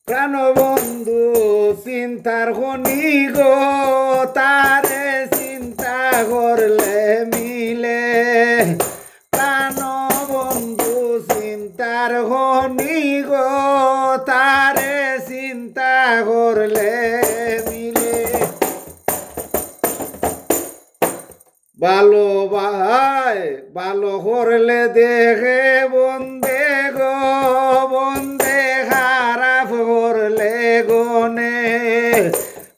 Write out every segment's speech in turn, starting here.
প্রাণবন্ধু চিন্তার খনি গো, তারে চিন্তা করলে মিলে। প্রাণবন্ধু চিন্তার খনি গো, তারে চিন্তা করলে মিলে। ভালো ভাই ভালো করলে দেখে বন্দে গো, বন্দে খারাপ করলে গনে।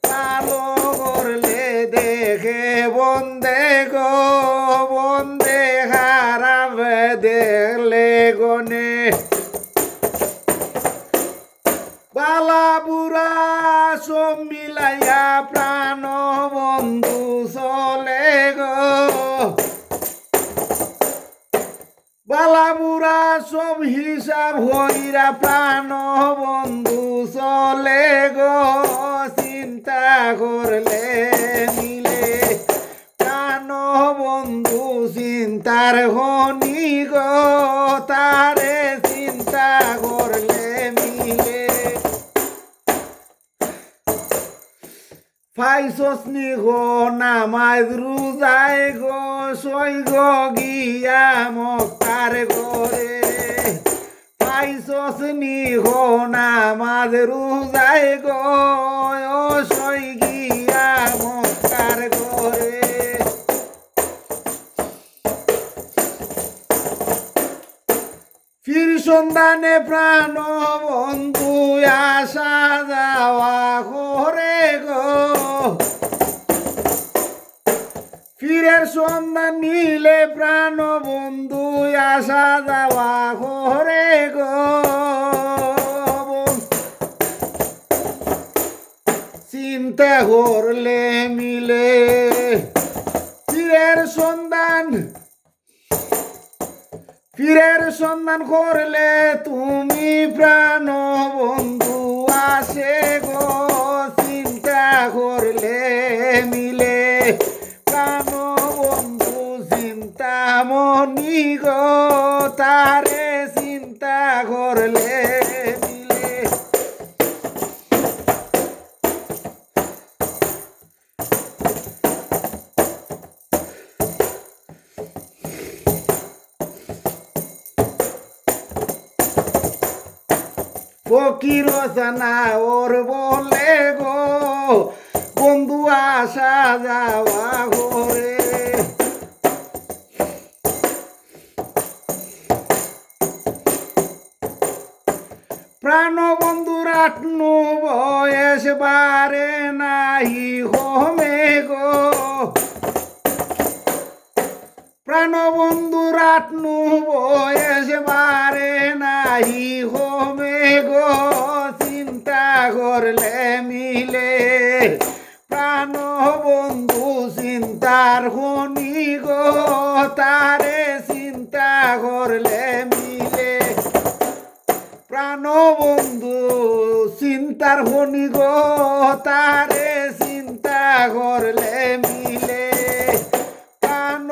ভালো করলে দেখে বন্দে গো, বন্দে খারাপ দেখলে গনে। বালা বুড়া সব মিলাইয়া প্রাণ বন্ধু চলে গো। বালা বুড়া সব হিসাব হইরা প্রাণ বন্ধু চলে গো। চিন্তা করলে মিলে প্রাণ বন্ধু চিন্তার খনি গো, তারে চিন্তা করলে মিলে। পাইছসনি গো নামাজ রোজায় গো, সই গো গিয়া মক্কার ঘরে। পাইছসনি গো নামাজ রোজায় গো, সই গিয়া মক্কার ঘরে। ফির সন্ধানে প্রাণ বন্ধু আসা যাওয়া করে গো। ফিরের সন্ধান নিলে প্রাণ বন্ধু আসা যাওয়া করে গো। চিন্তা করলে মিলে ফিরের সন্ধান, ফিরের সন্ধান করলে তুমি প্রাণ বন্ধু আসে গো। চিন্তা করলে মিলে প্রাণ বন্ধু চিন্তা মনি গো, তারে চিন্তা করলে মিলে। ফকির জানা ওর বলে গো, বন্ধু আসা যাওয়া করে। প্রাণ বন্ধুর আটনু বয়স বারে নাহি হোমে গো। প্রাণ বন্ধুর আটনু বয়স বারে নাহি হোমে গো। চিন্তা করলে মিলে প্রাণ বন্ধু চিন্তার খনি গো, তারে চিন্তা করলে মিলে। প্রাণ বন্ধু চিন্তার খনি গো, তারে চিন্তা করলে মিলে। প্রাণ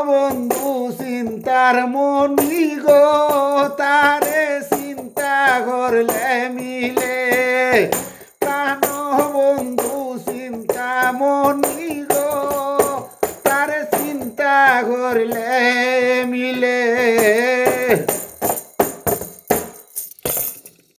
বন্ধু চিন্তার মনি গো, তারে চিন্তা করলে মিলে। প্রাণ বন্ধু চিন্তা মনি গো, তারে চিন্তা করলে